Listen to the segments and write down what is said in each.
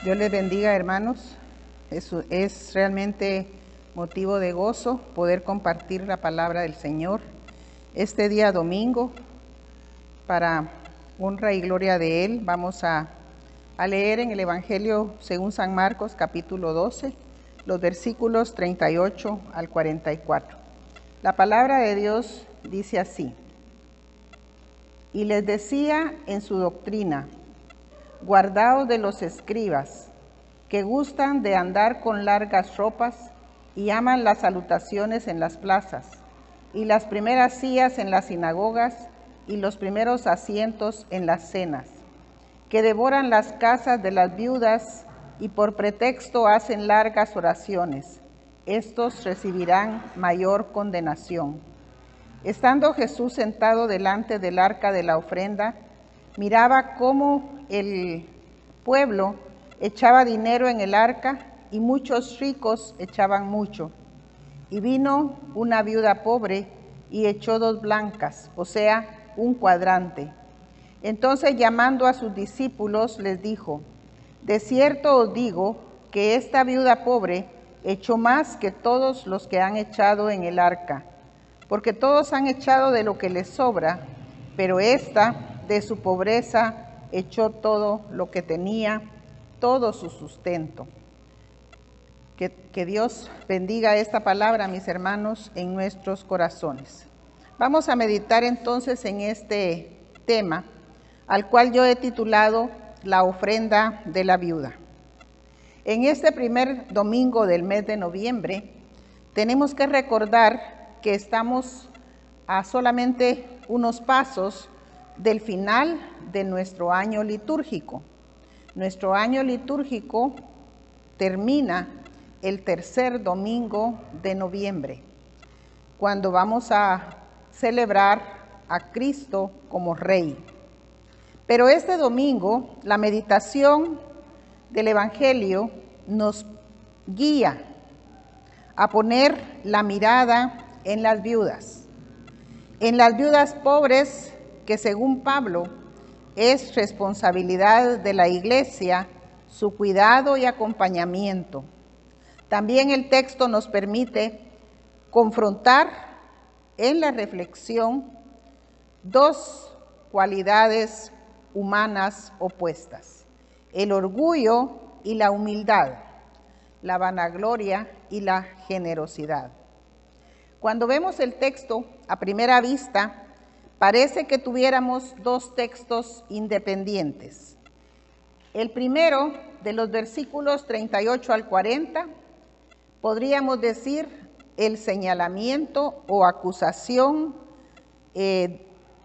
Dios les bendiga, hermanos. Es realmente motivo de gozo poder compartir la palabra del Señor este día domingo. Para honra y gloria de Él, vamos a leer en el Evangelio según San Marcos, capítulo 12, los versículos 38 al 44. La palabra de Dios dice así: y les decía en su doctrina: guardaos de los escribas, que gustan de andar con largas ropas y aman las salutaciones en las plazas, y las primeras sillas en las sinagogas, y los primeros asientos en las cenas, que devoran las casas de las viudas, y por pretexto hacen largas oraciones. Estos recibirán mayor condenación. Estando Jesús sentado delante del arca de la ofrenda, miraba cómo el pueblo echaba dinero en el arca, y muchos ricos echaban mucho. Y vino una viuda pobre y echó 2 blancas, o sea, un cuadrante. Entonces, llamando a sus discípulos, les dijo: de cierto os digo que esta viuda pobre echó más que todos los que han echado en el arca, porque todos han echado de lo que les sobra, pero ésta de su pobreza echó todo lo que tenía, todo su sustento. Que Dios bendiga esta palabra, mis hermanos, en nuestros corazones. Vamos a meditar entonces en este tema, al cual yo he titulado La ofrenda de la viuda. En este primer domingo del mes de noviembre, tenemos que recordar que estamos a solamente unos pasos del final de nuestro año litúrgico. Nuestro año litúrgico termina el tercer domingo de noviembre, cuando vamos a celebrar a Cristo como Rey. Pero este domingo, la meditación del Evangelio nos guía a poner la mirada en las viudas pobres, que según Pablo es responsabilidad de la Iglesia su cuidado y acompañamiento. También el texto nos permite confrontar en la reflexión 2 cualidades humanas opuestas: el orgullo y la humildad, la vanagloria y la generosidad. Cuando vemos el texto a primera vista, parece que tuviéramos 2 textos independientes. El primero, de los versículos 38 al 40, podríamos decir el señalamiento o acusación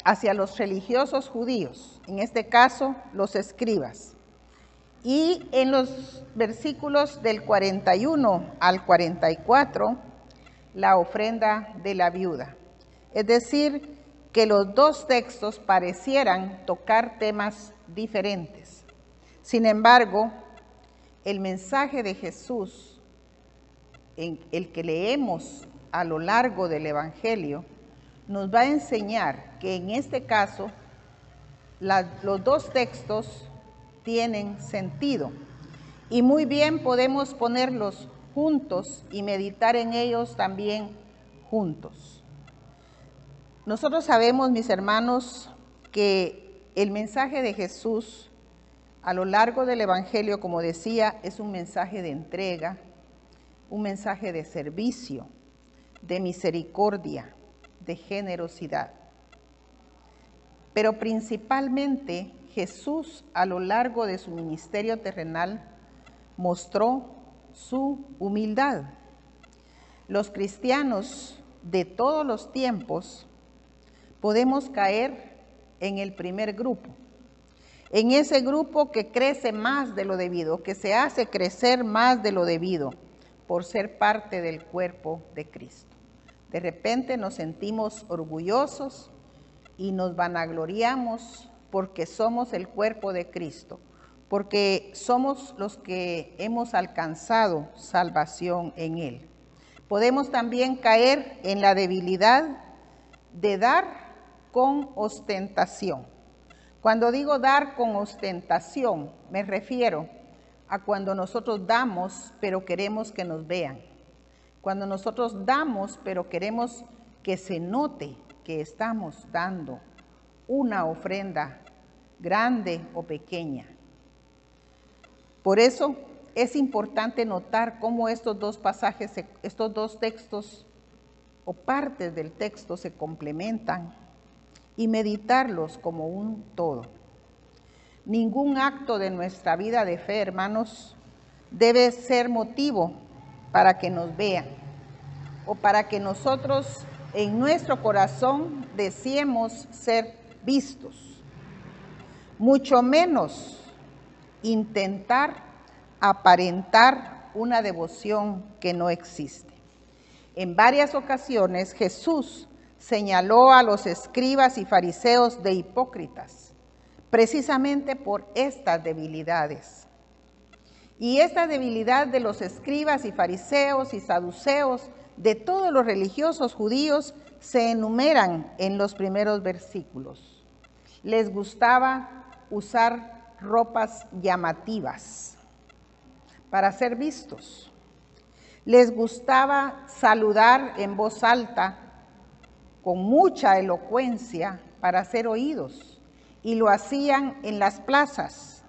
hacia los religiosos judíos, en este caso los escribas. Y en los versículos del 41 al 44, la ofrenda de la viuda. Es decir, que los 2 textos parecieran tocar temas diferentes. Sin embargo, el mensaje de Jesús, en el que leemos a lo largo del Evangelio, nos va a enseñar que en este caso los 2 textos tienen sentido, y muy bien podemos ponerlos juntos y meditar en ellos también juntos. Nosotros sabemos, mis hermanos, que el mensaje de Jesús a lo largo del Evangelio, como decía, es un mensaje de entrega, un mensaje de servicio, de misericordia, de generosidad. Pero principalmente Jesús, a lo largo de su ministerio terrenal, mostró su humildad. Los cristianos de todos los tiempos podemos caer en el primer grupo, en ese grupo que crece más de lo debido, que se hace crecer más de lo debido por ser parte del cuerpo de Cristo. De repente nos sentimos orgullosos y nos vanagloriamos porque somos el cuerpo de Cristo, porque somos los que hemos alcanzado salvación en Él. Podemos también caer en la debilidad de dar con ostentación. Cuando digo dar con ostentación, me refiero a cuando nosotros damos, pero queremos que nos vean. Cuando nosotros damos, pero queremos que se note que estamos dando una ofrenda grande o pequeña. Por eso es importante notar cómo estos dos pasajes, estos dos textos o partes del texto se complementan y meditarlos como un todo. Ningún acto de nuestra vida de fe, hermanos, debe ser motivo para que nos vean o para que nosotros en nuestro corazón deseemos ser vistos. Mucho menos intentar aparentar una devoción que no existe. En varias ocasiones Jesús señaló a los escribas y fariseos de hipócritas, precisamente por estas debilidades. Y esta debilidad de los escribas y fariseos y saduceos, de todos los religiosos judíos, se enumeran en los primeros versículos. Les gustaba usar ropas llamativas para ser vistos. Les gustaba saludar en voz alta con mucha elocuencia para ser oídos, y lo hacían en las plazas.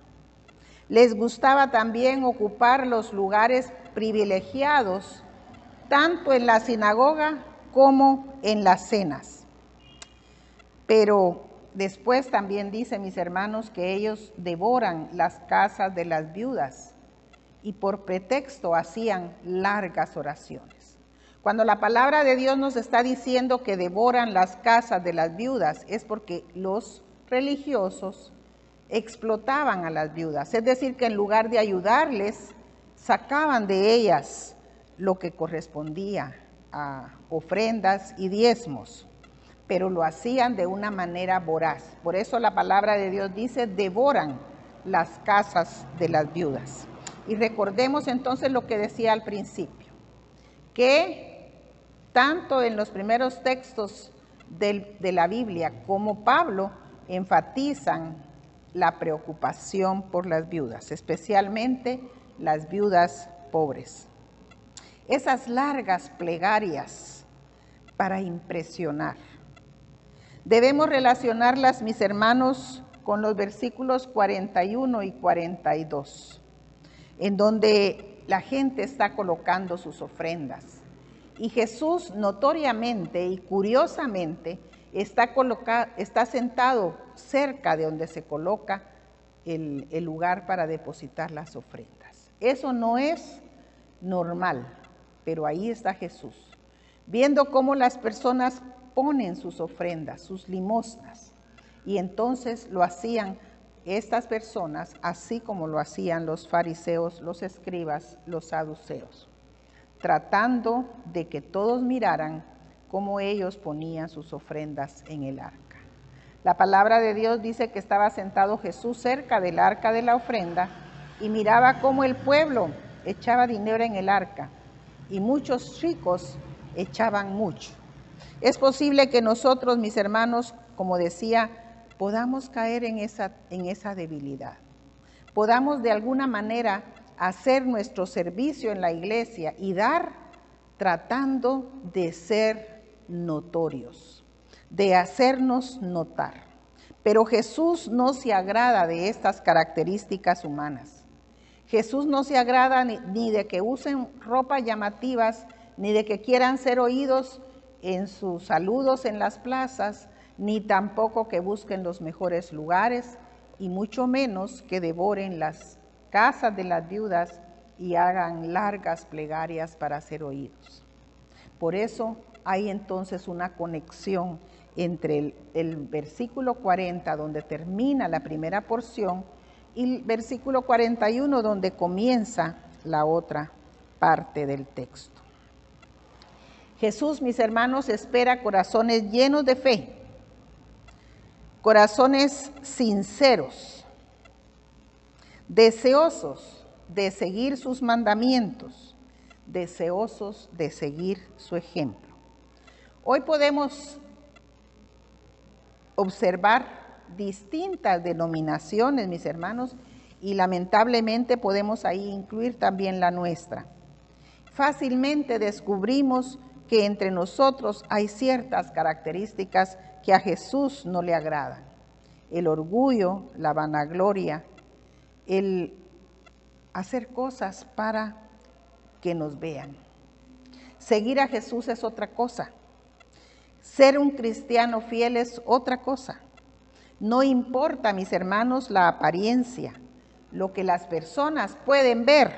Les gustaba también ocupar los lugares privilegiados, tanto en la sinagoga como en las cenas. Pero después también dice, mis hermanos, que ellos devoran las casas de las viudas y por pretexto hacían largas oraciones. Cuando la palabra de Dios nos está diciendo que devoran las casas de las viudas, es porque los religiosos explotaban a las viudas, es decir, que en lugar de ayudarles, sacaban de ellas lo que correspondía a ofrendas y diezmos, pero lo hacían de una manera voraz. Por eso la palabra de Dios dice, devoran las casas de las viudas. Y recordemos entonces lo que decía al principio, que tanto en los primeros textos de la Biblia como Pablo enfatizan la preocupación por las viudas, especialmente las viudas pobres. Esas largas plegarias para impresionar. Debemos relacionarlas, mis hermanos, con los versículos 41 y 42, en donde la gente está colocando sus ofrendas. Y Jesús notoriamente y curiosamente está sentado cerca de donde se coloca el lugar para depositar las ofrendas. Eso no es normal, pero ahí está Jesús, viendo cómo las personas ponen sus ofrendas, sus limosnas, y entonces lo hacían estas personas, así como lo hacían los fariseos, los escribas, los saduceos, tratando de que todos miraran cómo ellos ponían sus ofrendas en el arca. La palabra de Dios dice que estaba sentado Jesús cerca del arca de la ofrenda y miraba cómo el pueblo echaba dinero en el arca y muchos ricos echaban mucho. Es posible que nosotros, mis hermanos, como decía, podamos caer en esa debilidad. Podamos de alguna manera hacer nuestro servicio en la iglesia y dar tratando de ser notorios, de hacernos notar. Pero Jesús no se agrada de estas características humanas. Jesús no se agrada ni de que usen ropas llamativas, ni de que quieran ser oídos en sus saludos en las plazas, ni tampoco que busquen los mejores lugares, y mucho menos que devoren las casas de las viudas y hagan largas plegarias para ser oídos. Por eso hay entonces una conexión entre el versículo 40, donde termina la primera porción, y el versículo 41, donde comienza la otra parte del texto. Jesús, mis hermanos, espera corazones llenos de fe, corazones sinceros, deseosos de seguir sus mandamientos, deseosos de seguir su ejemplo. Hoy podemos observar distintas denominaciones, mis hermanos, y lamentablemente podemos ahí incluir también la nuestra. Fácilmente descubrimos que entre nosotros hay ciertas características que a Jesús no le agradan. El orgullo, la vanagloria, el hacer cosas para que nos vean. Seguir a Jesús es otra cosa. Ser un cristiano fiel es otra cosa. No importa, mis hermanos, la apariencia, lo que las personas pueden ver.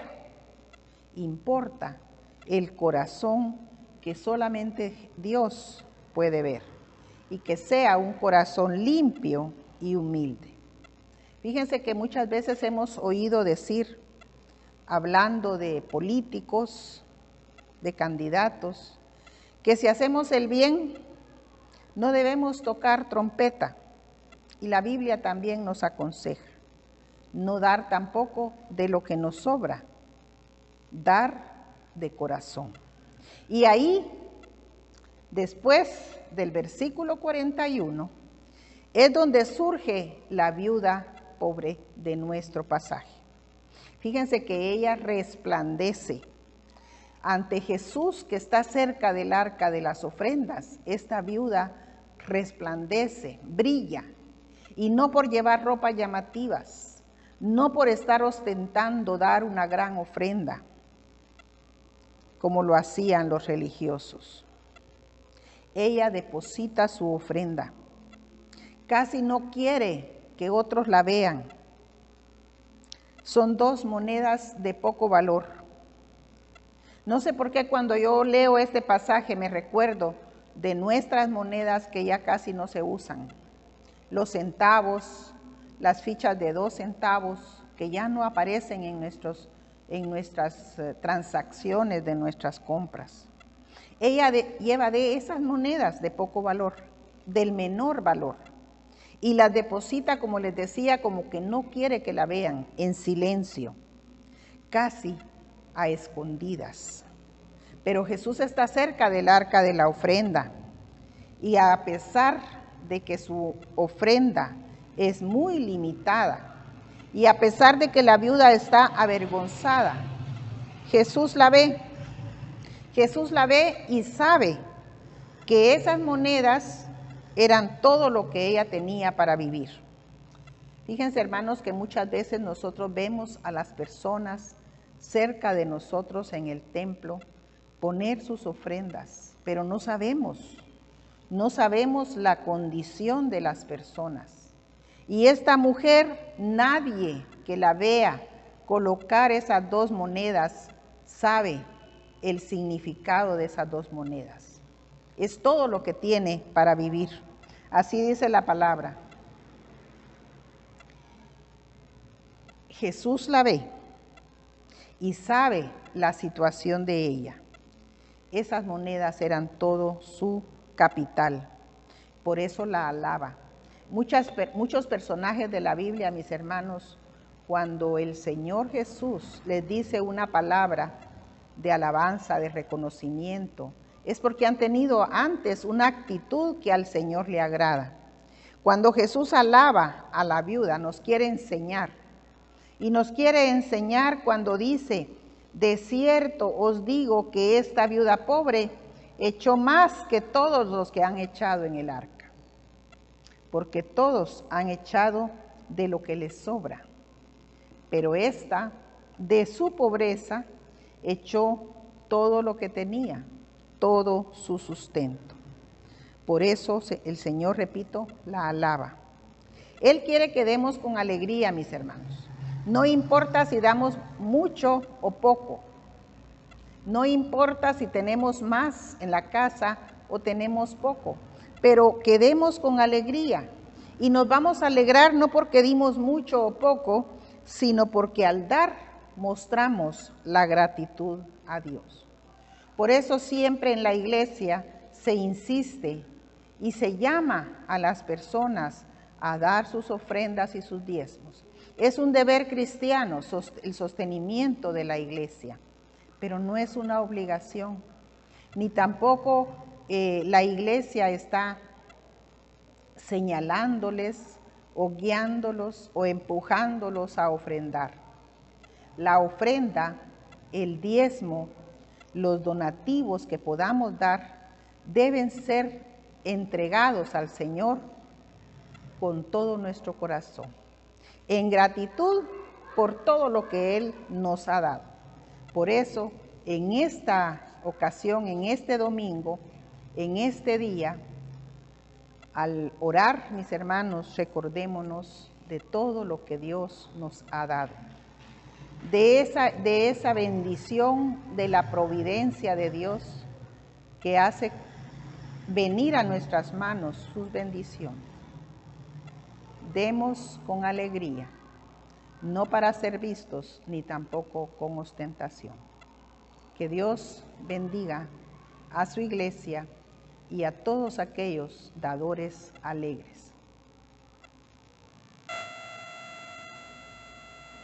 Importa el corazón que solamente Dios puede ver y que sea un corazón limpio y humilde. Fíjense que muchas veces hemos oído decir, hablando de políticos, de candidatos, que si hacemos el bien, no debemos tocar trompeta. Y la Biblia también nos aconseja no dar tampoco de lo que nos sobra, dar de corazón. Y ahí, después del versículo 41, es donde surge la viuda pobre de nuestro pasaje. Fíjense que ella resplandece ante Jesús que está cerca del arca de las ofrendas. Esta viuda resplandece, brilla, y no por llevar ropas llamativas, no por estar ostentando dar una gran ofrenda, como lo hacían los religiosos. Ella deposita su ofrenda. Casi no quiere que otros la vean. Son 2 monedas de poco valor. No sé por qué cuando yo leo este pasaje me recuerdo de nuestras monedas que ya casi no se usan. Los centavos, las fichas de 2 centavos que ya no aparecen en nuestras transacciones de nuestras compras. Ella lleva de esas monedas de poco valor, del menor valor, y las deposita, como les decía, como que no quiere que la vean, en silencio, casi a escondidas. Pero Jesús está cerca del arca de la ofrenda, y a pesar de que su ofrenda es muy limitada, y a pesar de que la viuda está avergonzada, Jesús la ve. Jesús la ve y sabe que esas monedas eran todo lo que ella tenía para vivir. Fíjense, hermanos, que muchas veces nosotros vemos a las personas cerca de nosotros en el templo poner sus ofrendas, pero no sabemos la condición de las personas. Y esta mujer, nadie que la vea colocar esas 2 monedas sabe el significado de esas 2 monedas. Es todo lo que tiene para vivir. Así dice la palabra. Jesús la ve y sabe la situación de ella. Esas monedas eran todo su capital. Por eso la alaba. Muchos personajes de la Biblia, mis hermanos, cuando el Señor Jesús les dice una palabra de alabanza, de reconocimiento, es porque han tenido antes una actitud que al Señor le agrada. Cuando Jesús alaba a la viuda, nos quiere enseñar. Y nos quiere enseñar cuando dice, de cierto os digo que esta viuda pobre echó más que todos los que han echado en el arca. Porque todos han echado de lo que les sobra. Pero esta, de su pobreza, echó todo lo que tenía, todo su sustento. Por eso el Señor, repito, la alaba. Él quiere que demos con alegría, mis hermanos. No importa si damos mucho o poco. No importa si tenemos más en la casa o tenemos poco. Pero que demos con alegría. Y nos vamos a alegrar no porque dimos mucho o poco, sino porque al dar mostramos la gratitud a Dios. Por eso siempre en la iglesia se insiste y se llama a las personas a dar sus ofrendas y sus diezmos. Es un deber cristiano el sostenimiento de la iglesia, pero no es una obligación, ni tampoco la iglesia está señalándoles o guiándolos o empujándolos a ofrendar. La ofrenda, el diezmo, los donativos que podamos dar deben ser entregados al Señor con todo nuestro corazón, en gratitud por todo lo que Él nos ha dado. Por eso, en esta ocasión, en este domingo, en este día, al orar, mis hermanos, recordémonos de todo lo que Dios nos ha dado, de esa bendición de la providencia de Dios que hace venir a nuestras manos sus bendiciones. Demos con alegría, no para ser vistos ni tampoco con ostentación. Que Dios bendiga a su iglesia y a todos aquellos dadores alegres.